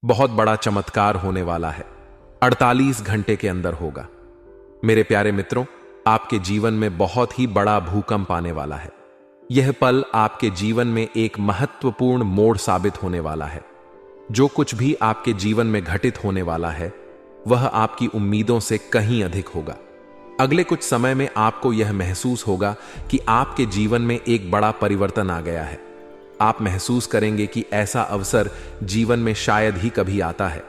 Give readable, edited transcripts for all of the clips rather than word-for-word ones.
बहुत बड़ा चमत्कार होने वाला है। 48 घंटे के अंदर होगा। मेरे प्यारे मित्रों, आपके जीवन में बहुत ही बड़ा भूकंप आने वाला है। यह पल आपके जीवन में एक महत्वपूर्ण मोड़ साबित होने वाला है। जो कुछ भी आपके जीवन में घटित होने वाला है वह आपकी उम्मीदों से कहीं अधिक होगा। अगले कुछ समय में आपको यह महसूस होगा कि आपके जीवन में एक बड़ा परिवर्तन आ गया है। आप महसूस करेंगे कि ऐसा अवसर जीवन में शायद ही कभी आता है।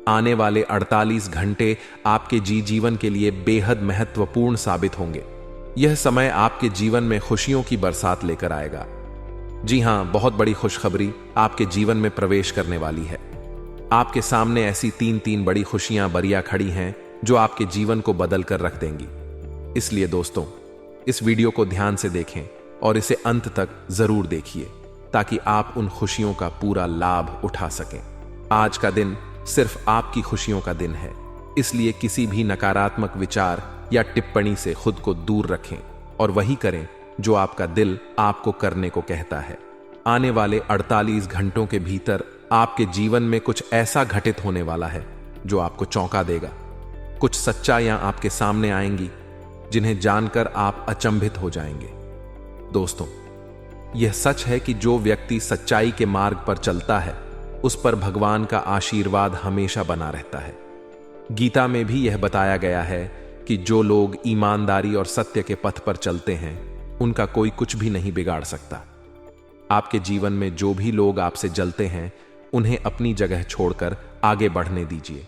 आने वाले 48 घंटे आपके जीवन के लिए बेहद महत्वपूर्ण साबित होंगे। यह समय आपके जीवन में खुशियों की बरसात लेकर आएगा। जी हां, बहुत बड़ी खुशखबरी आपके जीवन में प्रवेश करने वाली है। आपके सामने ऐसी तीन बड़ी खुशियां बरिया खड़ी हैं जो आपके जीवन को बदल कर रख देंगी। इसलिए दोस्तों, इस वीडियो को ध्यान से देखें और इसे अंत तक जरूर देखिए ताकि आप उन खुशियों का पूरा लाभ उठा सकें। आज का दिन सिर्फ आपकी खुशियों का दिन है, इसलिए किसी भी नकारात्मक विचार या टिप्पणी से खुद को दूर रखें और वही करें जो आपका दिल आपको करने को कहता है। आने वाले 48 घंटों के भीतर आपके जीवन में कुछ ऐसा घटित होने वाला है जो आपको चौंका देगा। कुछ सच्चाइयां आपके सामने आएंगी जिन्हें जानकर आप अचंभित हो जाएंगे। दोस्तों, यह सच है कि जो व्यक्ति सच्चाई के मार्ग पर चलता है उस पर भगवान का आशीर्वाद हमेशा बना रहता है। गीता में भी यह बताया गया है कि जो लोग ईमानदारी और सत्य के पथ पर चलते हैं उनका कोई कुछ भी नहीं बिगाड़ सकता। आपके जीवन में जो भी लोग आपसे जलते हैं उन्हें अपनी जगह छोड़कर आगे बढ़ने दीजिए।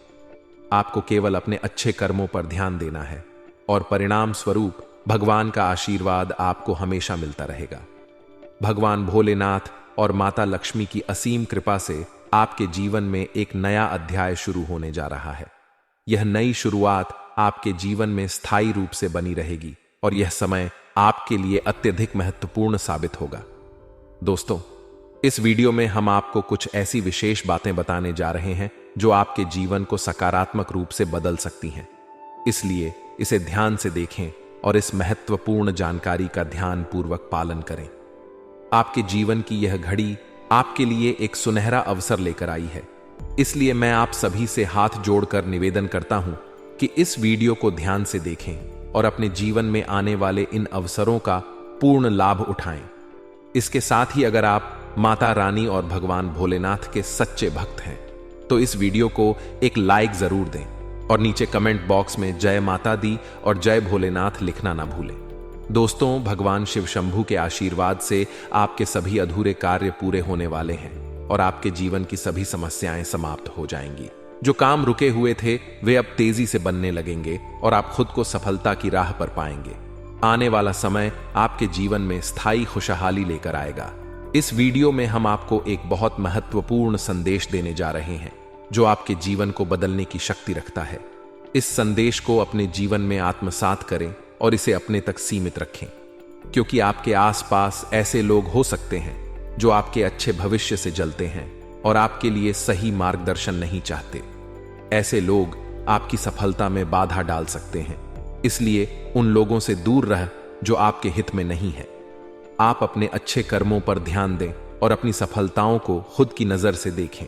आपको केवल अपने अच्छे कर्मों पर ध्यान देना है और परिणाम स्वरूप भगवान का आशीर्वाद आपको हमेशा मिलता रहेगा। भगवान भोलेनाथ और माता लक्ष्मी की असीम कृपा से आपके जीवन में एक नया अध्याय शुरू होने जा रहा है। यह नई शुरुआत आपके जीवन में स्थायी रूप से बनी रहेगी और यह समय आपके लिए अत्यधिक महत्वपूर्ण साबित होगा। दोस्तों, इस वीडियो में हम आपको कुछ ऐसी विशेष बातें बताने जा रहे हैं जो आपके जीवन को सकारात्मक रूप से बदल सकती हैं। इसलिए इसे ध्यान से देखें और इस महत्वपूर्ण जानकारी का ध्यानपूर्वक पालन करें। आपके जीवन की यह घड़ी आपके लिए एक सुनहरा अवसर लेकर आई है। इसलिए मैं आप सभी से हाथ जोड़कर निवेदन करता हूं कि इस वीडियो को ध्यान से देखें और अपने जीवन में आने वाले इन अवसरों का पूर्ण लाभ उठाएं। इसके साथ ही अगर आप माता रानी और भगवान भोलेनाथ के सच्चे भक्त हैं तो इस वीडियो को एक लाइक जरूर दें और नीचे कमेंट बॉक्स में जय माता दी और जय भोलेनाथ लिखना ना भूलें। दोस्तों, भगवान शिव शंभू के आशीर्वाद से आपके सभी अधूरे कार्य पूरे होने वाले हैं और आपके जीवन की सभी समस्याएं समाप्त हो जाएंगी। जो काम रुके हुए थे वे अब तेजी से बनने लगेंगे और आप खुद को सफलता की राह पर पाएंगे। आने वाला समय आपके जीवन में स्थायी खुशहाली लेकर आएगा। इस वीडियो में हम आपको एक बहुत महत्वपूर्ण संदेश देने जा रहे हैं जो आपके जीवन को बदलने की शक्ति रखता है। इस संदेश को अपने जीवन में आत्मसात करें और इसे अपने तक सीमित रखें, क्योंकि आपके आसपास ऐसे लोग हो सकते हैं जो आपके अच्छे भविष्य से जलते हैं और आपके लिए सही मार्गदर्शन नहीं चाहते। ऐसे लोग आपकी सफलता में बाधा डाल सकते हैं, इसलिए उन लोगों से दूर रह जो आपके हित में नहीं है। आप अपने अच्छे कर्मों पर ध्यान दें और अपनी सफलताओं को खुद की नजर से देखें।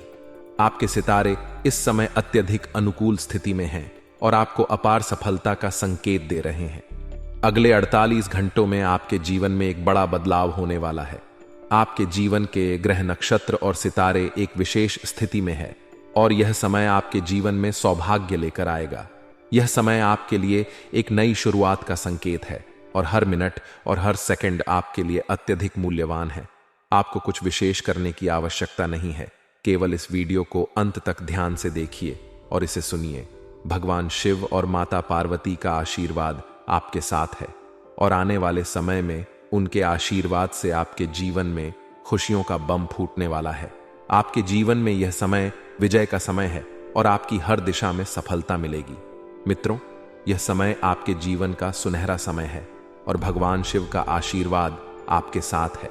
आपके सितारे इस समय अत्यधिक अनुकूल स्थिति में हैं और आपको अपार सफलता का संकेत दे रहे हैं। अगले 48 घंटों में आपके जीवन में एक बड़ा बदलाव होने वाला है। आपके जीवन के ग्रह, नक्षत्र और सितारे एक विशेष स्थिति में है और यह समय आपके जीवन में सौभाग्य लेकर आएगा। यह समय आपके लिए एक नई शुरुआत का संकेत है और हर मिनट और हर सेकंड आपके लिए अत्यधिक मूल्यवान है। आपको कुछ विशेष करने की आवश्यकता नहीं है, केवल इस वीडियो को अंत तक ध्यान से देखिए और इसे सुनिए। भगवान शिव और माता पार्वती का आशीर्वाद आपके साथ है और आने वाले समय में उनके आशीर्वाद से आपके जीवन में खुशियों का बम फूटने वाला है। आपके जीवन में यह समय विजय का समय है और आपकी हर दिशा में सफलता मिलेगी। मित्रों, यह समय आपके जीवन का सुनहरा समय है और भगवान शिव का आशीर्वाद आपके साथ है।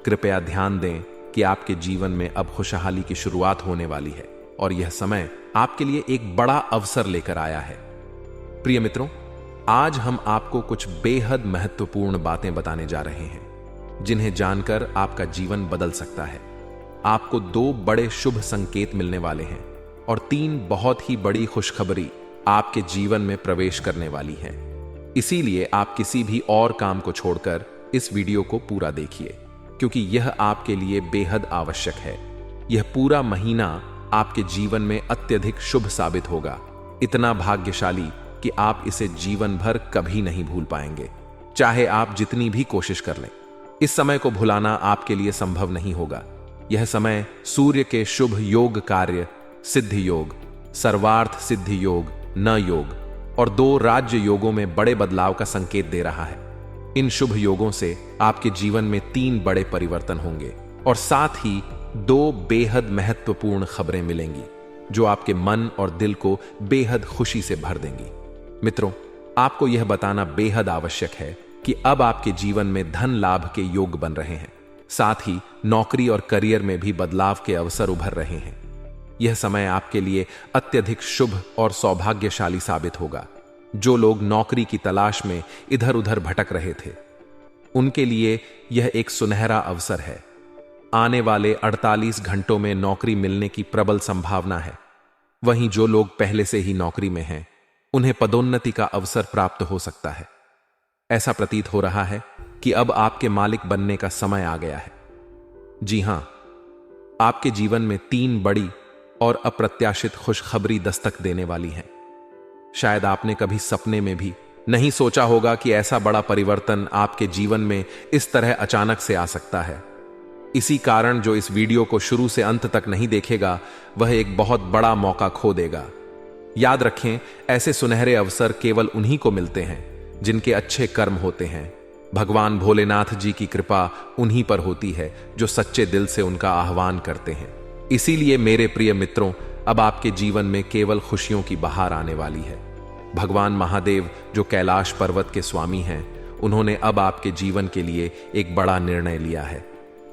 कृपया ध्यान दें कि आपके जीवन में अब खुशहाली की शुरुआत होने वाली है और यह समय आपके लिए एक बड़ा अवसर लेकर आया है। प्रिय मित्रों, आज हम आपको कुछ बेहद महत्वपूर्ण बातें बताने जा रहे हैं जिन्हें जानकर आपका जीवन बदल सकता है। आपको 2 बड़े शुभ संकेत मिलने वाले हैं और 3 बहुत ही बड़ी खुशखबरी आपके जीवन में प्रवेश करने वाली है। इसीलिए आप किसी भी और काम को छोड़कर इस वीडियो को पूरा देखिए, क्योंकि यह आपके लिए बेहद आवश्यक है। यह पूरा महीना आपके जीवन में अत्यधिक शुभ साबित होगा, इतना भाग्यशाली कि आप इसे जीवन भर कभी नहीं भूल पाएंगे, चाहे आप जितनी भी कोशिश कर लें। इस समय को भुलाना आपके लिए संभव नहीं होगा। यह समय सूर्य के शुभ योग कार्य, सिद्धि योग, सर्वार्थ सिद्धि योग, न योग और 2 राज्य योगों में बड़े बदलाव का संकेत दे रहा है। इन शुभ योगों से आपके जीवन में 3 बड़े परिवर्तन होंगे और साथ ही 2 बेहद महत्वपूर्ण खबरें मिलेंगी जो आपके मन और दिल को बेहद खुशी से भर देंगी। मित्रों, आपको यह बताना बेहद आवश्यक है कि अब आपके जीवन में धन लाभ के योग बन रहे हैं। साथ ही नौकरी और करियर में भी बदलाव के अवसर उभर रहे हैं। यह समय आपके लिए अत्यधिक शुभ और सौभाग्यशाली साबित होगा। जो लोग नौकरी की तलाश में इधर उधर भटक रहे थे, उनके लिए यह एक सुनहरा अवसर है। आने वाले 48 घंटों में नौकरी मिलने की प्रबल संभावना है। वहीं जो लोग पहले से ही नौकरी में हैं, उन्हें पदोन्नति का अवसर प्राप्त हो सकता है। ऐसा प्रतीत हो रहा है कि अब आपके मालिक बनने का समय आ गया है। जी हां, आपके जीवन में 3 बड़ी और अप्रत्याशित खुशखबरी दस्तक देने वाली है। शायद आपने कभी सपने में भी नहीं सोचा होगा कि ऐसा बड़ा परिवर्तन आपके जीवन में इस तरह अचानक से आ सकता है। इसी कारण जो इस वीडियो को शुरू से अंत तक नहीं देखेगा, वह एक बहुत बड़ा मौका खो देगा। याद रखें, ऐसे सुनहरे अवसर केवल उन्हीं को मिलते हैं जिनके अच्छे कर्म होते हैं। भगवान भोलेनाथ जी की कृपा उन्हीं पर होती है जो सच्चे दिल से उनका आह्वान करते हैं। इसीलिए मेरे प्रिय मित्रों, अब आपके जीवन में केवल खुशियों की बहार आने वाली है। भगवान महादेव जो कैलाश पर्वत के स्वामी हैं, उन्होंने अब आपके जीवन के लिए एक बड़ा निर्णय लिया है।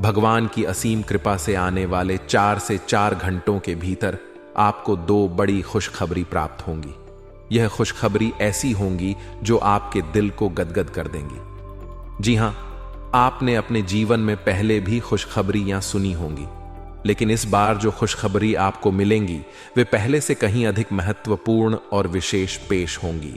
भगवान की असीम कृपा से आने वाले 4 से 4 घंटों के भीतर आपको 2 बड़ी खुशखबरी प्राप्त होंगी। यह खुशखबरी ऐसी होंगी जो आपके दिल को गदगद कर देंगी। जी हां, आपने अपने जीवन में पहले भी खुशखबरियां सुनी होंगी, लेकिन इस बार जो खुशखबरी आपको मिलेंगी वे पहले से कहीं अधिक महत्वपूर्ण और विशेष पेश होंगी।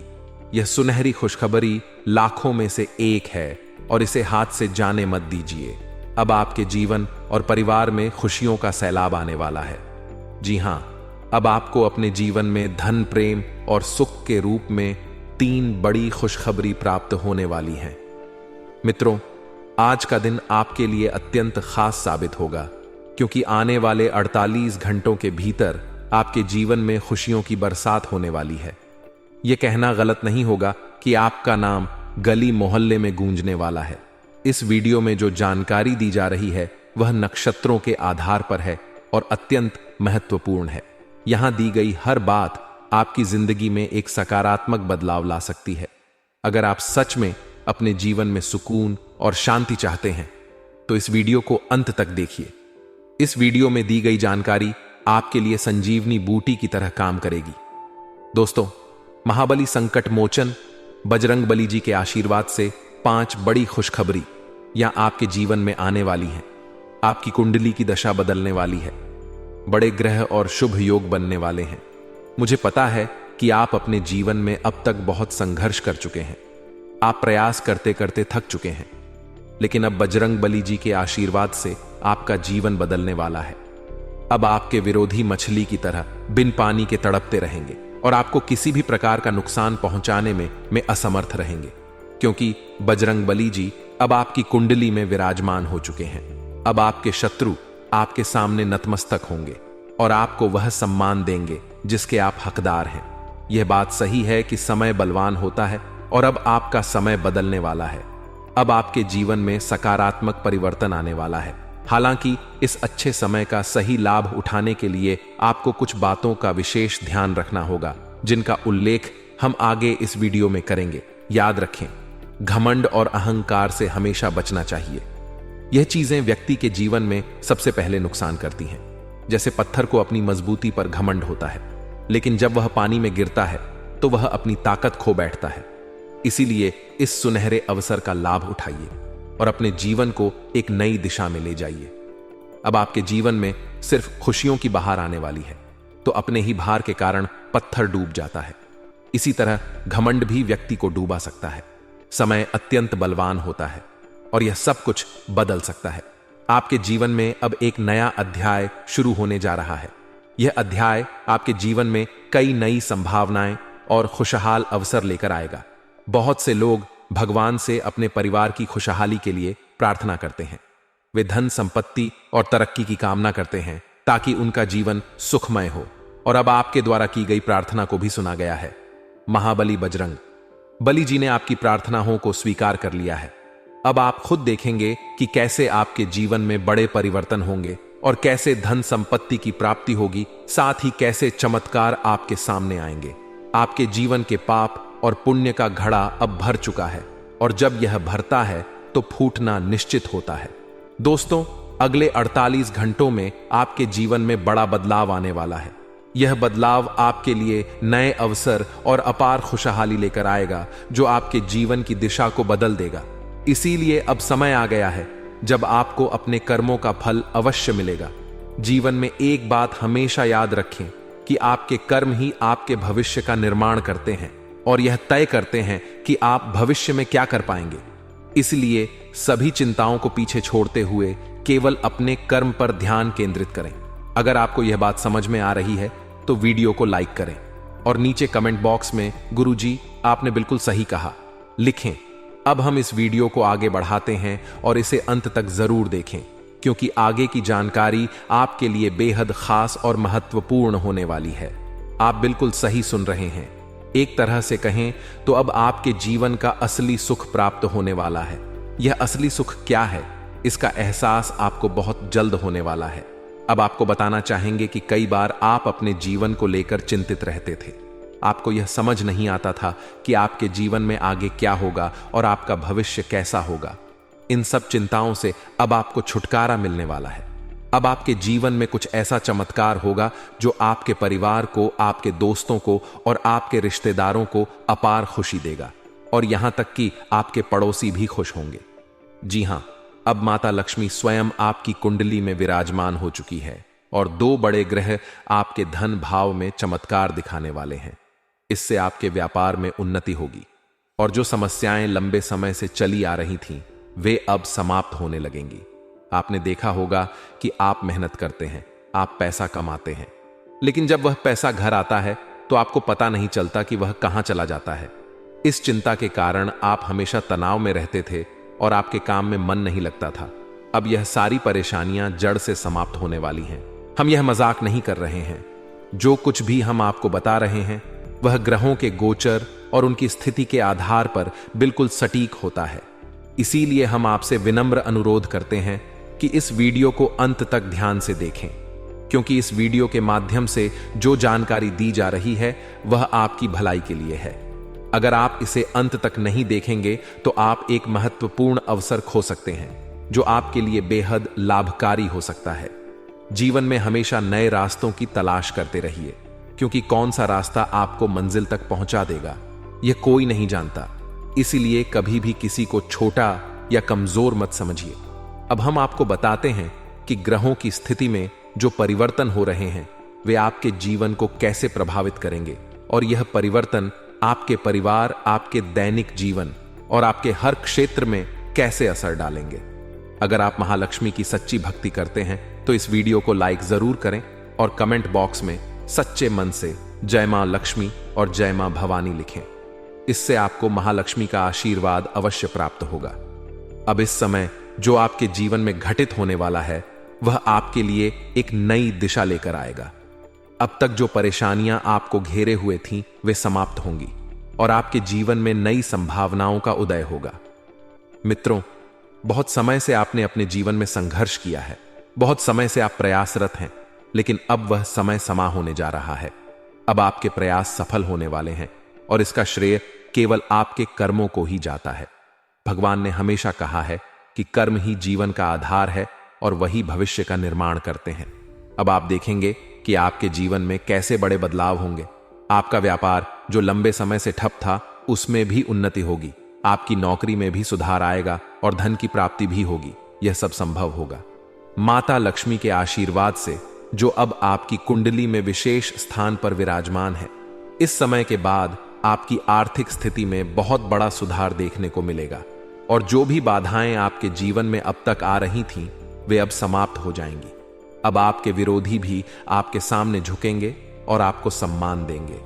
यह सुनहरी खुशखबरी लाखों में से एक है और इसे हाथ से जाने मत दीजिए। अब आपके जीवन और परिवार में खुशियों का सैलाब आने वाला है। जी हां, अब आपको अपने जीवन में धन, प्रेम और सुख के रूप में 3 बड़ी खुशखबरी प्राप्त होने वाली है। मित्रों, आज का दिन आपके लिए अत्यंत खास साबित होगा, क्योंकि आने वाले 48 घंटों के भीतर आपके जीवन में खुशियों की बरसात होने वाली है। यह कहना गलत नहीं होगा कि आपका नाम गली मोहल्ले में गूंजने वाला है। इस वीडियो में जो जानकारी दी जा रही है वह नक्षत्रों के आधार पर है और अत्यंत महत्वपूर्ण है। यहां दी गई हर बात आपकी जिंदगी में एक सकारात्मक बदलाव ला सकती है। अगर आप सच में अपने जीवन में सुकून और शांति चाहते हैं तो इस वीडियो को अंत तक देखिए। इस वीडियो में दी गई जानकारी आपके लिए संजीवनी बूटी की तरह काम करेगी। दोस्तों, महाबली संकट मोचन बजरंग बली जी के आशीर्वाद से 5 बड़ी खुशखबरी या आपके जीवन में आने वाली हैं। आपकी कुंडली की दशा बदलने वाली है। बड़े ग्रह और शुभ योग बनने वाले हैं। मुझे पता है कि आप अपने जीवन में अब तक बहुत संघर्ष कर चुके हैं। आप प्रयास करते करते थक चुके हैं, लेकिन अब बजरंग बली जी के आशीर्वाद से आपका जीवन बदलने वाला है। अब आपके विरोधी मछली की तरह बिन पानी के तड़पते रहेंगे और आपको किसी भी प्रकार का नुकसान पहुंचाने में असमर्थ रहेंगे, क्योंकि बजरंग बली जी अब आपकी कुंडली में विराजमान हो चुके हैं। अब आपके शत्रु आपके सामने नतमस्तक होंगे और आपको वह सम्मान देंगे जिसके आप हकदार हैं। यह बात सही है कि समय बलवान होता है और अब आपका समय बदलने वाला है। अब आपके जीवन में सकारात्मक परिवर्तन आने वाला है। हालांकि इस अच्छे समय का सही लाभ उठाने के लिए आपको कुछ बातों का विशेष ध्यान रखना होगा, जिनका उल्लेख हम आगे इस वीडियो में करेंगे। याद रखें, घमंड और अहंकार से हमेशा बचना चाहिए। यह चीजें व्यक्ति के जीवन में सबसे पहले नुकसान करती हैं। जैसे पत्थर को अपनी मजबूती पर घमंड होता है, लेकिन जब वह पानी में गिरता है तो वह अपनी ताकत खो बैठता है। इसीलिए इस सुनहरे अवसर का लाभ उठाइए और अपने जीवन को एक नई दिशा में ले जाइए। अब आपके जीवन में सिर्फ खुशियों की बहार आने वाली है, तो अपने ही भार के कारण पत्थर डूब जाता है। इसी तरह घमंड भी व्यक्ति को डूबा सकता है। समय अत्यंत बलवान होता है और यह सब कुछ बदल सकता है। आपके जीवन में अब एक नया अध्याय शुरू होने जा रहा है। यह अध्याय आपके जीवन में कई नई संभावनाएं और खुशहाल अवसर लेकर आएगा। बहुत से लोग भगवान से अपने परिवार की खुशहाली के लिए प्रार्थना करते हैं। वे धन संपत्ति और तरक्की की कामना करते हैं ताकि उनका जीवन सुखमय हो। और अब आपके द्वारा की गई प्रार्थना को भी सुना गया है। महाबली बजरंग बली जी ने आपकी प्रार्थनाओं को स्वीकार कर लिया है। अब आप खुद देखेंगे कि कैसे आपके जीवन में बड़े परिवर्तन होंगे और कैसे धन संपत्ति की प्राप्ति होगी, साथ ही कैसे चमत्कार आपके सामने आएंगे। आपके जीवन के पाप और पुण्य का घड़ा अब भर चुका है और जब यह भरता है तो फूटना निश्चित होता है। दोस्तों, अगले 48 घंटों में आपके जीवन में बड़ा बदलाव आने वाला है। यह बदलाव आपके लिए नए अवसर और अपार खुशहाली लेकर आएगा जो आपके जीवन की दिशा को बदल देगा। इसीलिए अब समय आ गया है जब आपको अपने कर्मों का फल अवश्य मिलेगा। जीवन में एक बात हमेशा याद रखें कि आपके कर्म ही आपके भविष्य का निर्माण करते हैं और यह तय करते हैं कि आप भविष्य में क्या कर पाएंगे। इसलिए सभी चिंताओं को पीछे छोड़ते हुए केवल अपने कर्म पर ध्यान केंद्रित करें। अगर आपको यह बात समझ में आ रही है तो वीडियो को लाइक करें और नीचे कमेंट बॉक्स में गुरुजी आपने बिल्कुल सही कहा लिखें। अब हम इस वीडियो को आगे बढ़ाते हैं और इसे अंत तक जरूर देखें, क्योंकि आगे की जानकारी आपके लिए बेहद खास और महत्वपूर्ण होने वाली है। आप बिल्कुल सही सुन रहे हैं। एक तरह से कहें तो अब आपके जीवन का असली सुख प्राप्त होने वाला है। यह असली सुख क्या है, इसका एहसास आपको बहुत जल्द होने वाला है। अब आपको बताना चाहेंगे कि कई बार आप अपने जीवन को लेकर चिंतित रहते थे। आपको यह समझ नहीं आता था कि आपके जीवन में आगे क्या होगा और आपका भविष्य कैसा होगा। इन सब चिंताओं से अब आपको छुटकारा मिलने वाला है। अब आपके जीवन में कुछ ऐसा चमत्कार होगा जो आपके परिवार को, आपके दोस्तों को और आपके रिश्तेदारों को अपार खुशी देगा और यहां तक कि आपके पड़ोसी भी खुश होंगे। जी हां, अब माता लक्ष्मी स्वयं आपकी कुंडली में विराजमान हो चुकी है और 2 बड़े ग्रह आपके धन भाव में चमत्कार दिखाने वाले हैं। इससे आपके व्यापार में उन्नति होगी और जो समस्याएं लंबे समय से चली आ रही थीं, वे अब समाप्त होने लगेंगी। आपने देखा होगा कि आप मेहनत करते हैं, आप पैसा कमाते हैं, लेकिन जब वह पैसा घर आता है तो आपको पता नहीं चलता कि वह कहां चला जाता है। इस चिंता के कारण आप हमेशा तनाव में रहते थे और आपके काम में मन नहीं लगता था। अब यह सारी परेशानियां जड़ से समाप्त होने वाली हैं। हम यह मजाक नहीं कर रहे हैं। जो कुछ भी हम आपको बता रहे हैं वह ग्रहों के गोचर और उनकी स्थिति के आधार पर बिल्कुल सटीक होता है। इसीलिए हम आपसे विनम्र अनुरोध करते हैं कि इस वीडियो को अंत तक ध्यान से देखें, क्योंकि इस वीडियो के माध्यम से जो जानकारी दी जा रही है वह आपकी भलाई के लिए है। अगर आप इसे अंत तक नहीं देखेंगे तो आप एक महत्वपूर्ण अवसर खो सकते हैं जो आपके लिए बेहद लाभकारी हो सकता है। जीवन में हमेशा नए रास्तों की तलाश करते रहिए, क्योंकि कौन सा रास्ता आपको मंजिल तक पहुंचा देगा यह कोई नहीं जानता। इसीलिए कभी भी किसी को छोटा या कमजोर मत समझिए। अब हम आपको बताते हैं कि ग्रहों की स्थिति में जो परिवर्तन हो रहे हैं वे आपके जीवन को कैसे प्रभावित करेंगे और यह परिवर्तन आपके परिवार, आपके दैनिक जीवन और आपके हर क्षेत्र में कैसे असर डालेंगे। अगर आप महालक्ष्मी की सच्ची भक्ति करते हैं तो इस वीडियो को लाइक जरूर करें और कमेंट बॉक्स में सच्चे मन से जय मां लक्ष्मी और जय मां भवानी लिखें। इससे आपको महालक्ष्मी का आशीर्वाद अवश्य प्राप्त होगा। अब इस समय जो आपके जीवन में घटित होने वाला है वह आपके लिए एक नई दिशा लेकर आएगा। अब तक जो परेशानियां आपको घेरे हुए थीं वे समाप्त होंगी और आपके जीवन में नई संभावनाओं का उदय होगा। मित्रों, बहुत समय से आपने अपने जीवन में संघर्ष किया है, बहुत समय से आप प्रयासरत हैं, लेकिन अब वह समय समा होने जा रहा है। अब आपके प्रयास सफल होने वाले हैं और इसका श्रेय केवल आपके कर्मों को ही जाता है। भगवान ने हमेशा कहा है कि कर्म ही जीवन का आधार है और वही भविष्य का निर्माण करते हैं। अब आप देखेंगे कि आपके जीवन में कैसे बड़े बदलाव होंगे। आपका व्यापार जो लंबे समय से ठप था उसमें भी उन्नति होगी, आपकी नौकरी में भी सुधार आएगा और धन की प्राप्ति भी होगी। यह सब संभव होगा। माता लक्ष्मी के आशीर्वाद से, जो अब आपकी कुंडली में विशेष स्थान पर विराजमान है, इस समय के बाद आपकी आर्थिक स्थिति में बहुत बड़ा सुधार देखने को मिलेगा और जो भी बाधाएं आपके जीवन में अब तक आ रही थीं, वे अब समाप्त हो जाएंगी। अब आपके विरोधी भी आपके सामने झुकेंगे और आपको सम्मान देंगे,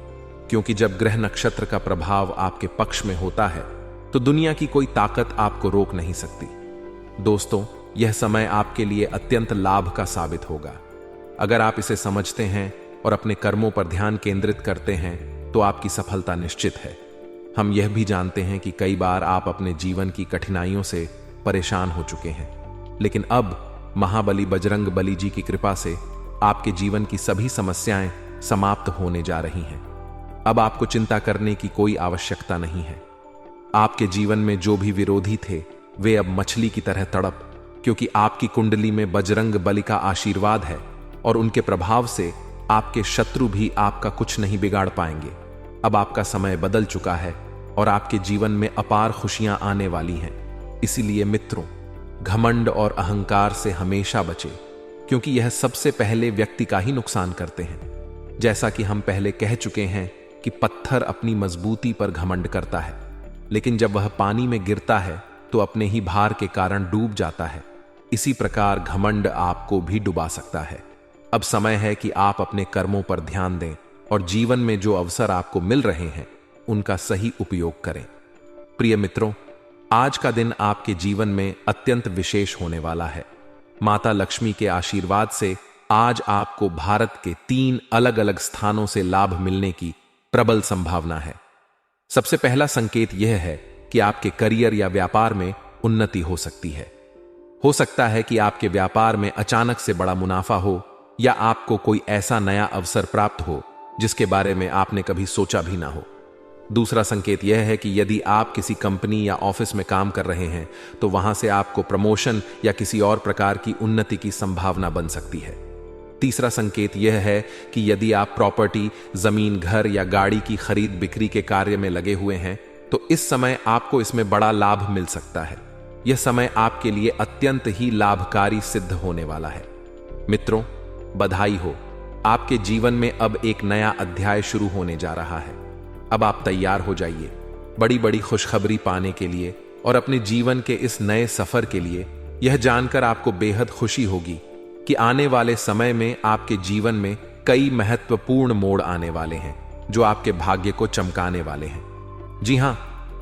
क्योंकि जब ग्रह नक्षत्र का प्रभाव आपके पक्ष में होता है तो दुनिया की कोई ताकत आपको रोक नहीं सकती। दोस्तों, यह समय आपके लिए अत्यंत लाभ का साबित होगा। अगर आप इसे समझते हैं और अपने कर्मों पर ध्यान केंद्रित करते हैं तो आपकी सफलता निश्चित है। हम यह भी जानते हैं कि कई बार आप अपने जीवन की कठिनाइयों से परेशान हो चुके हैं, लेकिन अब महाबली बजरंग बली जी की कृपा से आपके जीवन की सभी समस्याएं समाप्त होने जा रही हैं। अब आपको चिंता करने की कोई आवश्यकता नहीं है। आपके जीवन में जो भी विरोधी थे, वे अब मछली की तरह तड़प, क्योंकि आपकी कुंडली में बजरंग बली का आशीर्वाद है और उनके प्रभाव से आपके शत्रु भी आपका कुछ नहीं बिगाड़ पाएंगे। अब आपका समय बदल चुका है और आपके जीवन में अपार खुशियां आने वाली हैं। इसीलिए मित्रों, घमंड और अहंकार से हमेशा बचें, क्योंकि यह सबसे पहले व्यक्ति का ही नुकसान करते हैं। जैसा कि हम पहले कह चुके हैं कि पत्थर अपनी मजबूती पर घमंड करता है, लेकिन जब वह पानी में गिरता है तो अपने ही भार के कारण डूब जाता है। इसी प्रकार घमंड आपको भी डुबा सकता है। अब समय है कि आप अपने कर्मों पर ध्यान दें और जीवन में जो अवसर आपको मिल रहे हैं उनका सही उपयोग करें। प्रिय मित्रों, आज का दिन आपके जीवन में अत्यंत विशेष होने वाला है। माता लक्ष्मी के आशीर्वाद से आज आपको भारत के 3 अलग अलग स्थानों से लाभ मिलने की प्रबल संभावना है। सबसे पहला संकेत यह है कि आपके करियर या व्यापार में उन्नति हो सकती है। हो सकता है कि आपके व्यापार में अचानक से बड़ा मुनाफा हो या आपको कोई ऐसा नया अवसर प्राप्त हो जिसके बारे में आपने कभी सोचा भी ना हो। दूसरा संकेत यह है कि यदि आप किसी कंपनी या ऑफिस में काम कर रहे हैं तो वहां से आपको प्रमोशन या किसी और प्रकार की उन्नति की संभावना बन सकती है। तीसरा संकेत यह है कि यदि आप प्रॉपर्टी, जमीन, घर या गाड़ी की खरीद बिक्री के कार्य में लगे हुए हैं तो इस समय आपको इसमें बड़ा लाभ मिल सकता है। यह समय आपके लिए अत्यंत ही लाभकारी सिद्ध होने वाला है। मित्रों, बधाई हो, आपके जीवन में अब एक नया अध्याय शुरू होने जा रहा है। अब आप तैयार हो जाइए बड़ी बड़ी खुशखबरी पाने के लिए और अपने जीवन के इस नए सफर के लिए। यह जानकर आपको बेहद खुशी होगी कि आने वाले समय में आपके जीवन में कई महत्वपूर्ण मोड़ आने वाले हैं जो आपके भाग्य को चमकाने वाले हैं। जी हां,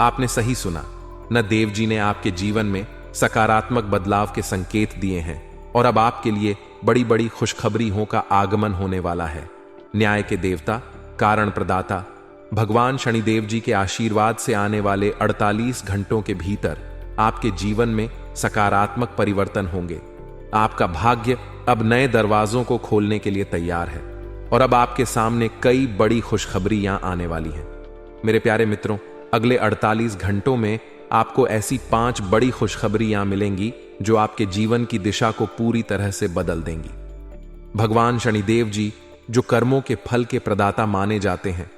आपने सही सुना। न देव जी ने आपके जीवन में सकारात्मक बदलाव के संकेत दिए हैं और अब आपके लिए बड़ी बड़ी खुशखबरियों का आगमन होने वाला है। न्याय के देवता, कारण प्रदाता भगवान शनिदेव जी के आशीर्वाद से आने वाले 48 घंटों के भीतर आपके जीवन में सकारात्मक परिवर्तन होंगे। आपका भाग्य अब नए दरवाजों को खोलने के लिए तैयार है और अब आपके सामने कई बड़ी खुशखबरियां आने वाली हैं। मेरे प्यारे मित्रों, अगले 48 घंटों में आपको ऐसी 5 बड़ी खुशखबरियां मिलेंगी जो आपके जीवन की दिशा को पूरी तरह से बदल देंगी। भगवान शनिदेव जी, जो कर्मों के फल के प्रदाता माने जाते हैं,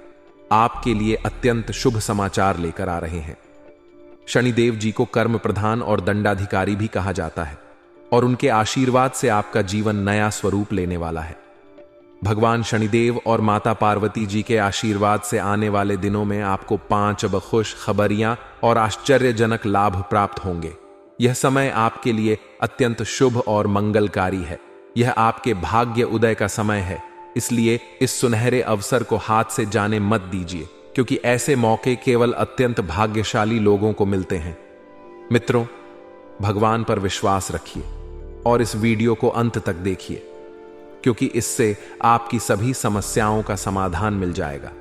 आपके लिए अत्यंत शुभ समाचार लेकर आ रहे हैं। शनिदेव जी को कर्म प्रधान और दंडाधिकारी भी कहा जाता है और उनके आशीर्वाद से आपका जीवन नया स्वरूप लेने वाला है। भगवान शनिदेव और माता पार्वती जी के आशीर्वाद से आने वाले दिनों में आपको 5 खुश खबरियां और आश्चर्यजनक लाभ प्राप्त होंगे। यह समय आपके लिए अत्यंत शुभ और मंगलकारी है। यह आपके भाग्य उदय का समय है, इसलिए इस सुनहरे अवसर को हाथ से जाने मत दीजिए, क्योंकि ऐसे मौके केवल अत्यंत भाग्यशाली लोगों को मिलते हैं। मित्रों, भगवान पर विश्वास रखिए और इस वीडियो को अंत तक देखिए, क्योंकि इससे आपकी सभी समस्याओं का समाधान मिल जाएगा।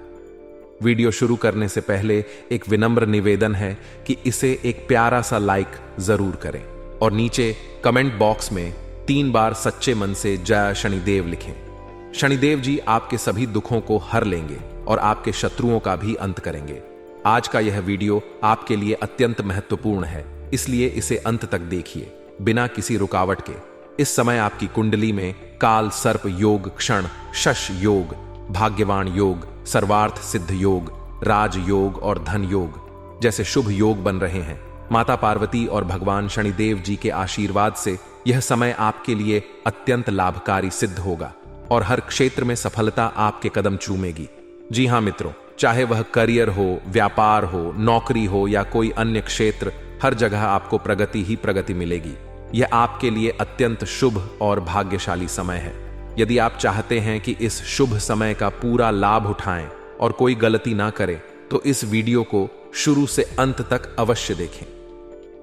वीडियो शुरू करने से पहले एक विनम्र निवेदन है कि इसे एक प्यारा सा लाइक जरूर करें और नीचे कमेंट बॉक्स में 3 बार सच्चे मन से जय शनिदेव लिखें। शनिदेव जी आपके सभी दुखों को हर लेंगे और आपके शत्रुओं का भी अंत करेंगे। आज का यह वीडियो आपके लिए अत्यंत महत्वपूर्ण है, इसलिए इसे अंत तक देखिए बिना किसी रुकावट के। इस समय आपकी कुंडली में काल सर्प योग, क्षण शश योग, भाग्यवान योग, सर्वार्थ सिद्ध योग, राज योग और धन योग जैसे शुभ योग बन रहे हैं। माता पार्वती और भगवान शनिदेव जी के आशीर्वाद से यह समय आपके लिए अत्यंत लाभकारी सिद्ध होगा और हर क्षेत्र में सफलता आपके कदम चूमेगी। जी हाँ मित्रों, चाहे वह करियर हो, व्यापार हो, नौकरी हो या कोई अन्य क्षेत्र, हर जगह आपको प्रगति ही प्रगति मिलेगी। यह आपके लिए अत्यंत शुभ और भाग्यशाली समय है। यदि आप चाहते हैं कि इस शुभ समय का पूरा लाभ उठाएं और कोई गलती ना करें, तो इस वीडियो को शुरू से अंत तक अवश्य देखें।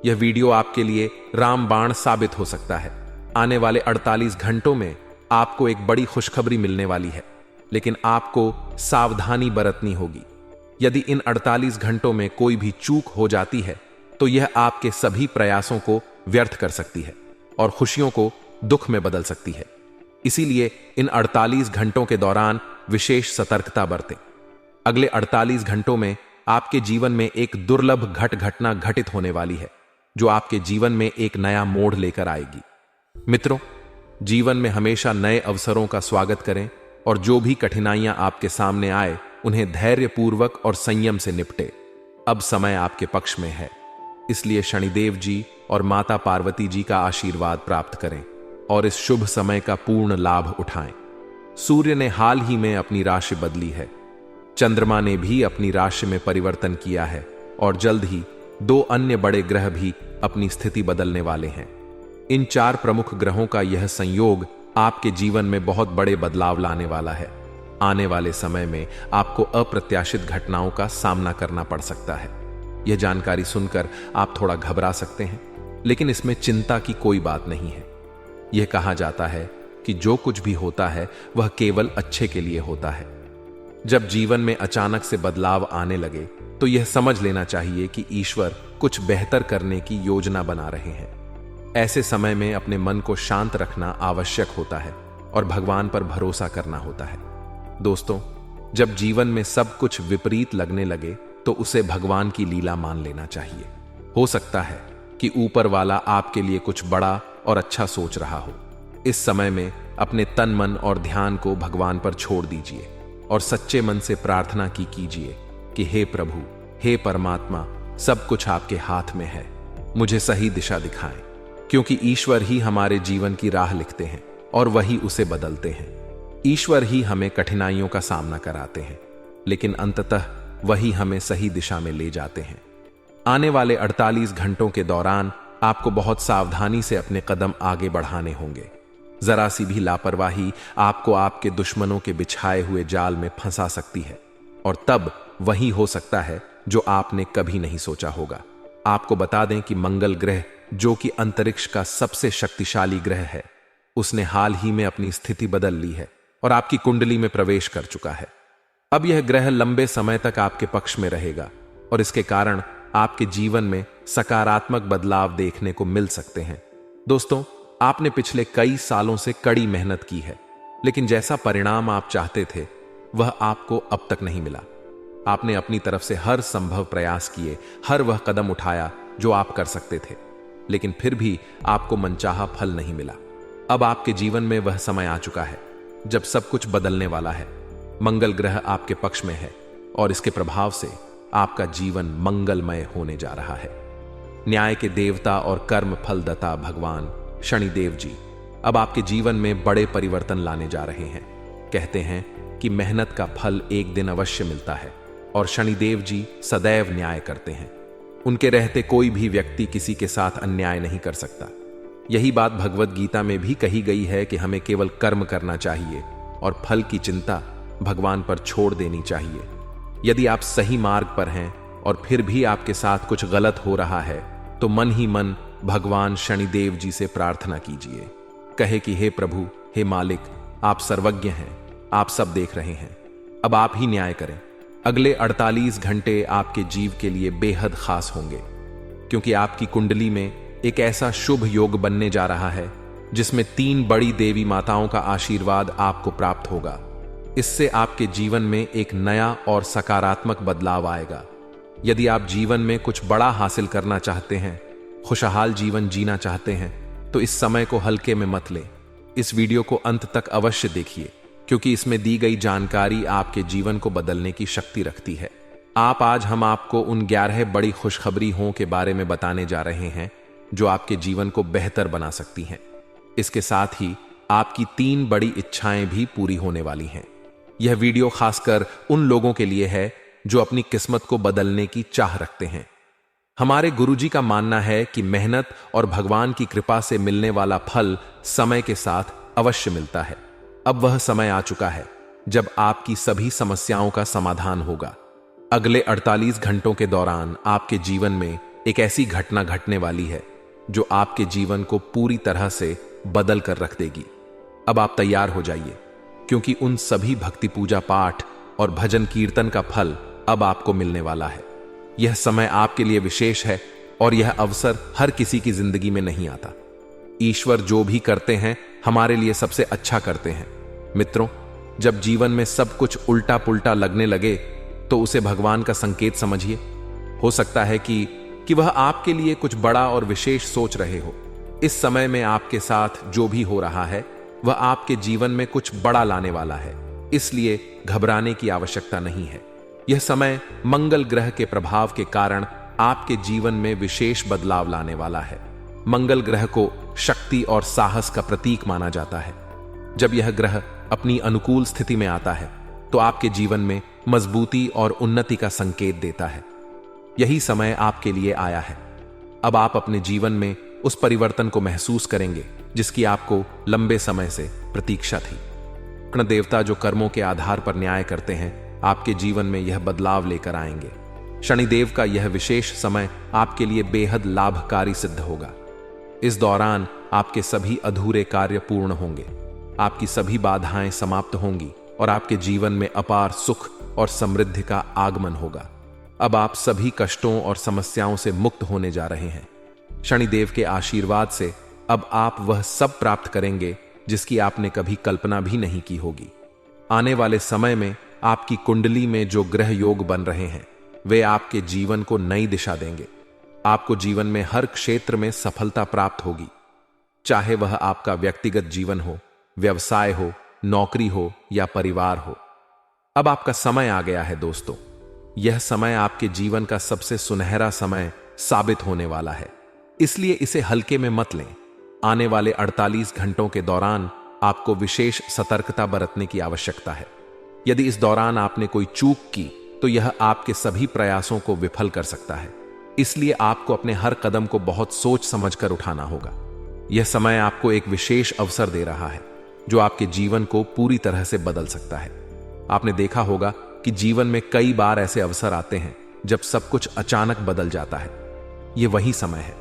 यह वीडियो आपके लिए रामबाण साबित हो सकता है। आने वाले 48 घंटों में आपको एक बड़ी खुशखबरी मिलने वाली है, लेकिन आपको सावधानी बरतनी होगी। यदि इन 48 घंटों में कोई भी चूक हो जाती है तो यह आपके सभी प्रयासों को व्यर्थ कर सकती है और खुशियों को दुख में बदल सकती है। इसीलिए इन 48 घंटों के दौरान विशेष सतर्कता बरतें। अगले 48 घंटों में आपके जीवन में एक दुर्लभ घटना घटित होने वाली है, जो आपके जीवन में एक नया मोड़ लेकर आएगी। मित्रों, जीवन में हमेशा नए अवसरों का स्वागत करें और जो भी कठिनाइयां आपके सामने आए, उन्हें धैर्यपूर्वक और संयम से निपटे। अब समय आपके पक्ष में है, इसलिए शनिदेव जी और माता पार्वती जी का आशीर्वाद प्राप्त करें और इस शुभ समय का पूर्ण लाभ उठाएं। सूर्य ने हाल ही में अपनी राशि बदली है, चंद्रमा ने भी अपनी राशि में परिवर्तन किया है और जल्द ही 2 अन्य बड़े ग्रह भी अपनी स्थिति बदलने वाले हैं। इन 4 प्रमुख ग्रहों का यह संयोग आपके जीवन में बहुत बड़े बदलाव लाने वाला है। आने वाले समय में आपको अप्रत्याशित घटनाओं का सामना करना पड़ सकता है। यह जानकारी सुनकर आप थोड़ा घबरा सकते हैं, लेकिन इसमें चिंता की कोई बात नहीं है। यह कहा जाता है कि जो कुछ भी होता है वह केवल अच्छे के लिए होता है। जब जीवन में अचानक से बदलाव आने लगे तो यह समझ लेना चाहिए कि ईश्वर कुछ बेहतर करने की योजना बना रहे हैं। ऐसे समय में अपने मन को शांत रखना आवश्यक होता है और भगवान पर भरोसा करना होता है। दोस्तों, जब जीवन में सब कुछ विपरीत लगने लगे तो उसे भगवान की लीला मान लेना चाहिए। हो सकता है कि ऊपर वाला आपके लिए कुछ बड़ा और अच्छा सोच रहा हो। इस समय में अपने तन मन और ध्यान को भगवान पर छोड़ दीजिए और सच्चे मन से प्रार्थना कीजिए कि हे प्रभु, हे परमात्मा, सब कुछ आपके हाथ में है, मुझे सही दिशा दिखाएं। क्योंकि ईश्वर ही हमारे जीवन की राह लिखते हैं और वही उसे बदलते हैं। ईश्वर ही हमें कठिनाइयों का सामना कराते हैं, लेकिन अंततः वही हमें सही दिशा में ले जाते हैं। आने वाले 48 घंटों के दौरान आपको बहुत सावधानी से अपने कदम आगे बढ़ाने होंगे। जरा सी भी लापरवाही आपको आपके दुश्मनों के बिछाए हुए जाल में फंसा सकती है और तब वही हो सकता है जो आपने कभी नहीं सोचा होगा। आपको बता दें कि मंगल ग्रह, जो कि अंतरिक्ष का सबसे शक्तिशाली ग्रह है, उसने हाल ही में अपनी स्थिति बदल ली है और आपकी कुंडली में प्रवेश कर चुका है। अब यह ग्रह लंबे समय तक आपके पक्ष में रहेगा और इसके कारण आपके जीवन में सकारात्मक बदलाव देखने को मिल सकते हैं। दोस्तों, आपने पिछले कई सालों से कड़ी मेहनत की है, लेकिन जैसा परिणाम आप चाहते थे वह आपको अब तक नहीं मिला। आपने अपनी तरफ से हर संभव प्रयास किए, हर वह कदम उठाया जो आप कर सकते थे, लेकिन फिर भी आपको मनचाहा फल नहीं मिला। अब आपके जीवन में वह समय आ चुका है जब सब कुछ बदलने वाला है। मंगल ग्रह आपके पक्ष में है और इसके प्रभाव से आपका जीवन मंगलमय होने जा रहा है। न्याय के देवता और कर्म फलदाता भगवान शनिदेव जी अब आपके जीवन में बड़े परिवर्तन लाने जा रहे हैं। कहते हैं कि मेहनत का फल एक दिन अवश्य मिलता है और शनिदेव जी सदैव न्याय करते हैं। उनके रहते कोई भी व्यक्ति किसी के साथ अन्याय नहीं कर सकता। यही बात भगवद गीता में भी कही गई है कि हमें केवल कर्म करना चाहिए और फल की चिंता भगवान पर छोड़ देनी चाहिए। यदि आप सही मार्ग पर हैं और फिर भी आपके साथ कुछ गलत हो रहा है, तो मन ही मन भगवान शनिदेव जी से प्रार्थना कीजिए। कहे कि हे प्रभु, हे मालिक, आप सर्वज्ञ हैं, आप सब देख रहे हैं, अब आप ही न्याय करें। अगले 48 घंटे आपके जीव के लिए बेहद खास होंगे, क्योंकि आपकी कुंडली में एक ऐसा शुभ योग बनने जा रहा है जिसमें 3 बड़ी देवी माताओं का आशीर्वाद आपको प्राप्त होगा। इससे आपके जीवन में एक नया और सकारात्मक बदलाव आएगा। यदि आप जीवन में कुछ बड़ा हासिल करना चाहते हैं, खुशहाल जीवन जीना चाहते हैं, तो इस समय को हल्के में मत लें। इस वीडियो को अंत तक अवश्य देखिए, क्योंकि इसमें दी गई जानकारी आपके जीवन को बदलने की शक्ति रखती है। आज हम आपको उन 11 बड़ी खुशखबरी हों के बारे में बताने जा रहे हैं जो आपके जीवन को बेहतर बना सकती हैं। इसके साथ ही आपकी 3 बड़ी इच्छाएं भी पूरी होने वाली हैं। यह वीडियो खासकर उन लोगों के लिए है जो अपनी किस्मत को बदलने की चाह रखते हैं। हमारे गुरुजी का मानना है कि मेहनत और भगवान की कृपा से मिलने वाला फल समय के साथ अवश्य मिलता है। अब वह समय आ चुका है जब आपकी सभी समस्याओं का समाधान होगा। अगले 48 घंटों के दौरान आपके जीवन में एक ऐसी घटना घटने वाली है जो आपके जीवन को पूरी तरह से बदल कर रख देगी। अब आप तैयार हो जाइए, क्योंकि उन सभी भक्ति पूजा पाठ और भजन कीर्तन का फल अब आपको मिलने वाला है। यह समय आपके लिए विशेष है और यह अवसर हर किसी की जिंदगी में नहीं आता। ईश्वर जो भी करते हैं हमारे लिए सबसे अच्छा करते हैं। मित्रों, जब जीवन में सब कुछ उल्टा पुल्टा लगने लगे तो उसे भगवान का संकेत समझिए। हो सकता है कि वह आपके लिए कुछ बड़ा और विशेष सोच रहे हो। इस समय में आपके साथ जो भी हो रहा है वह आपके जीवन में कुछ बड़ा लाने वाला है, इसलिए घबराने की आवश्यकता नहीं है। यह समय मंगल ग्रह के प्रभाव के कारण आपके जीवन में विशेष बदलाव लाने वाला है। मंगल ग्रह को शक्ति और साहस का प्रतीक माना जाता है। जब यह ग्रह अपनी अनुकूल स्थिति में आता है तो आपके जीवन में मजबूती और उन्नति का संकेत देता है। यही समय आपके लिए आया है। अब आप अपने जीवन में उस परिवर्तन को महसूस करेंगे जिसकी आपको लंबे समय से प्रतीक्षा थी। कृष्ण देवता जो कर्मों के आधार पर न्याय करते हैं आपके जीवन में यह बदलाव लेकर आएंगे। शनिदेव का यह विशेष समय आपके लिए बेहद लाभकारी सिद्ध होगा। इस दौरान आपके सभी अधूरे कार्य पूर्ण होंगे, आपकी सभी बाधाएं समाप्त होंगी और आपके जीवन में अपार सुख और समृद्धि का आगमन होगा। अब आप सभी कष्टों और समस्याओं से मुक्त होने जा रहे हैं। शनिदेव के आशीर्वाद से अब आप वह सब प्राप्त करेंगे जिसकी आपने कभी कल्पना भी नहीं की होगी। आने वाले समय में आपकी कुंडली में जो ग्रह योग बन रहे हैं वे आपके जीवन को नई दिशा देंगे। आपको जीवन में हर क्षेत्र में सफलता प्राप्त होगी, चाहे वह आपका व्यक्तिगत जीवन हो, व्यवसाय हो, नौकरी हो या परिवार हो। अब आपका समय आ गया है दोस्तों। यह समय आपके जीवन का सबसे सुनहरा समय साबित होने वाला है, इसलिए इसे हल्के में मत लें। आने वाले 48 घंटों के दौरान आपको विशेष सतर्कता बरतने की आवश्यकता है। यदि इस दौरान आपने कोई चूक की तो यह आपके सभी प्रयासों को विफल कर सकता है, इसलिए आपको अपने हर कदम को बहुत सोच समझकर उठाना होगा। यह समय आपको एक विशेष अवसर दे रहा है जो आपके जीवन को पूरी तरह से बदल सकता है। आपने देखा होगा कि जीवन में कई बार ऐसे अवसर आते हैं जब सब कुछ अचानक बदल जाता है। यह वही समय है।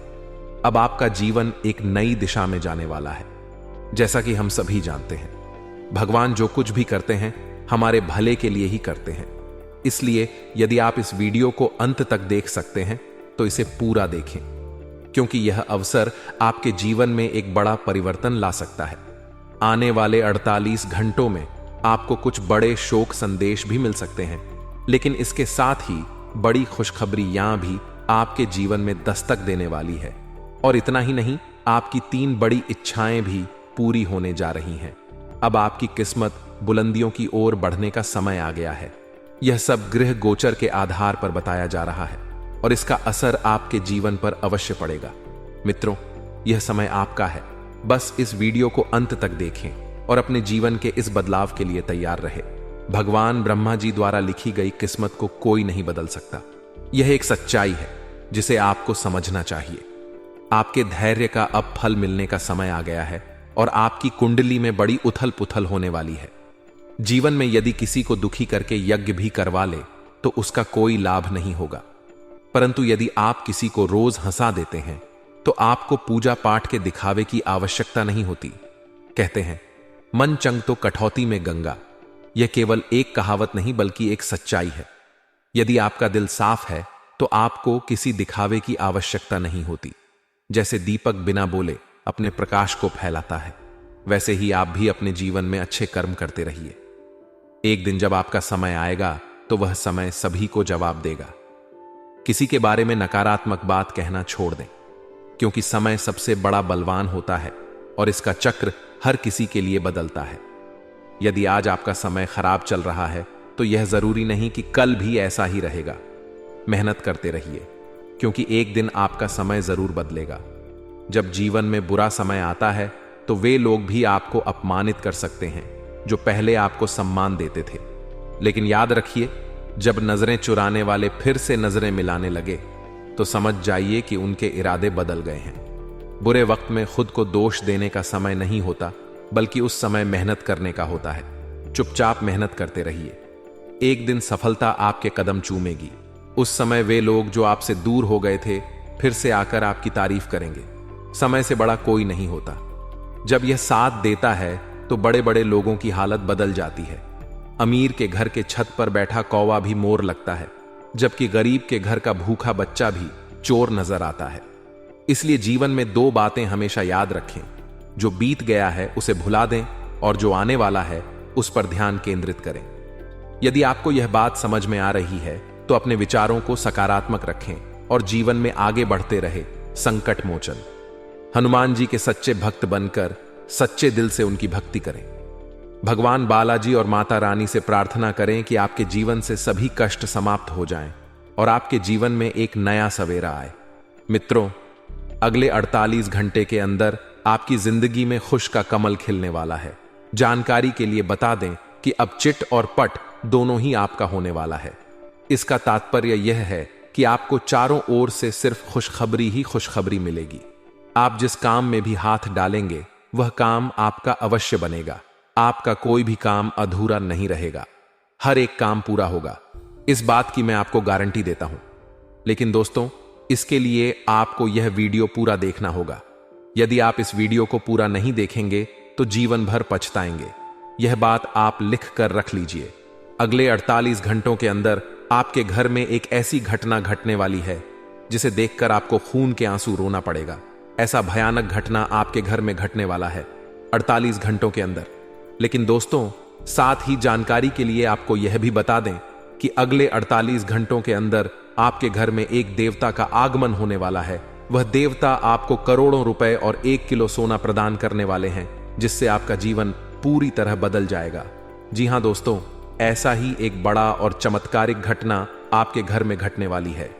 अब आपका जीवन एक नई दिशा में जाने वाला है। जैसा कि हम सभी जानते हैं, भगवान जो कुछ भी करते हैं हमारे भले के लिए ही करते हैं। इसलिए यदि आप इस वीडियो को अंत तक देख सकते हैं तो इसे पूरा देखें, क्योंकि यह अवसर आपके जीवन में एक बड़ा परिवर्तन ला सकता है। आने वाले 48 घंटों में आपको कुछ बड़े शोक संदेश भी मिल सकते हैं, लेकिन इसके साथ ही बड़ी खुशखबरियां भी आपके जीवन में दस्तक देने वाली है। और इतना ही नहीं, आपकी 3 बड़ी इच्छाएं भी पूरी होने जा रही हैं। अब आपकी किस्मत बुलंदियों की ओर बढ़ने का समय आ गया है। यह सब गृह गोचर के आधार पर बताया जा रहा है और इसका असर आपके जीवन पर अवश्य पड़ेगा। मित्रों, यह समय आपका है। बस इस वीडियो को अंत तक देखें और अपने जीवन के इस बदलाव के लिए तैयार रहे। भगवान ब्रह्मा जी द्वारा लिखी गई किस्मत को कोई नहीं बदल सकता। यह एक सच्चाई है जिसे आपको समझना चाहिए। आपके धैर्य का अब फल मिलने का समय आ गया है और आपकी कुंडली में बड़ी उथल पुथल होने वाली है। जीवन में यदि किसी को दुखी करके यज्ञ भी करवा ले तो उसका कोई लाभ नहीं होगा, परंतु यदि आप किसी को रोज हंसा देते हैं तो आपको पूजा पाठ के दिखावे की आवश्यकता नहीं होती। कहते हैं, मन चंग तो कठौती में गंगा। यह केवल एक कहावत नहीं बल्कि एक सच्चाई है। यदि आपका दिल साफ है तो आपको किसी दिखावे की आवश्यकता नहीं होती। जैसे दीपक बिना बोले अपने प्रकाश को फैलाता है, वैसे ही आप भी अपने जीवन में अच्छे कर्म करते रहिए। एक दिन जब आपका समय आएगा तो वह समय सभी को जवाब देगा। किसी के बारे में नकारात्मक बात कहना छोड़ दें, क्योंकि समय सबसे बड़ा बलवान होता है और इसका चक्र हर किसी के लिए बदलता है। यदि आज आपका समय खराब चल रहा है तो यह जरूरी नहीं कि कल भी ऐसा ही रहेगा। मेहनत करते रहिए, क्योंकि एक दिन आपका समय जरूर बदलेगा। जब जीवन में बुरा समय आता है तो वे लोग भी आपको अपमानित कर सकते हैं जो पहले आपको सम्मान देते थे। लेकिन याद रखिए, जब नजरें चुराने वाले फिर से नजरें मिलाने लगे तो समझ जाइए कि उनके इरादे बदल गए हैं। बुरे वक्त में खुद को दोष देने का समय नहीं होता, बल्कि उस समय मेहनत करने का होता है। चुपचाप मेहनत करते रहिए, एक दिन सफलता आपके कदम चूमेगी। उस समय वे लोग जो आपसे दूर हो गए थे फिर से आकर आपकी तारीफ करेंगे। समय से बड़ा कोई नहीं होता। जब यह साथ देता है तो बड़े बड़े लोगों की हालत बदल जाती है। अमीर के घर के छत पर बैठा कौवा भी मोर लगता है, जबकि गरीब के घर का भूखा बच्चा भी चोर नजर आता है। इसलिए जीवन में दो बातें हमेशा याद रखें, जो बीत गया है उसे भुला दें और जो आने वाला है उस पर ध्यान केंद्रित करें। यदि आपको यह बात समझ में आ रही है तो अपने विचारों को सकारात्मक रखें और जीवन में आगे बढ़ते रहे। संकट मोचन हनुमान जी के सच्चे भक्त बनकर सच्चे दिल से उनकी भक्ति करें। भगवान बालाजी और माता रानी से प्रार्थना करें कि आपके जीवन से सभी कष्ट समाप्त हो जाएं और आपके जीवन में एक नया सवेरा आए। मित्रों, अगले 48 घंटे के अंदर आपकी जिंदगी में खुश का कमल खिलने वाला है। जानकारी के लिए बता दें कि अब चिट और पट दोनों ही आपका होने वाला है। इसका तात्पर्य यह है कि आपको चारों ओर से सिर्फ खुशखबरी ही खुशखबरी मिलेगी। आप जिस काम में भी हाथ डालेंगे वह काम आपका अवश्य बनेगा। आपका कोई भी काम अधूरा नहीं रहेगा, हर एक काम पूरा होगा। इस बात की मैं आपको गारंटी देता हूं। लेकिन दोस्तों, इसके लिए आपको यह वीडियो पूरा देखना होगा। यदि आप इस वीडियो को पूरा नहीं देखेंगे तो जीवन भर पछताएंगे। यह बात आप लिख कर रख लीजिए। अगले 48 घंटों के अंदर आपके घर में एक ऐसी घटना घटने वाली है जिसे देखकर आपको खून के आंसू रोना पड़ेगा। ऐसा भयानक घटना आपके घर में घटने वाला है 48 घंटों के अंदर। लेकिन दोस्तों, साथ ही जानकारी के लिए आपको यह भी बता दें कि अगले 48 घंटों के अंदर आपके घर में एक देवता का आगमन होने वाला है। वह देवता आपको करोड़ों रुपए और 1 किलो सोना प्रदान करने वाले हैं, जिससे आपका जीवन पूरी तरह बदल जाएगा। जी हां दोस्तों, ऐसा ही एक बड़ा और चमत्कारिक घटना आपके घर में घटने वाली है।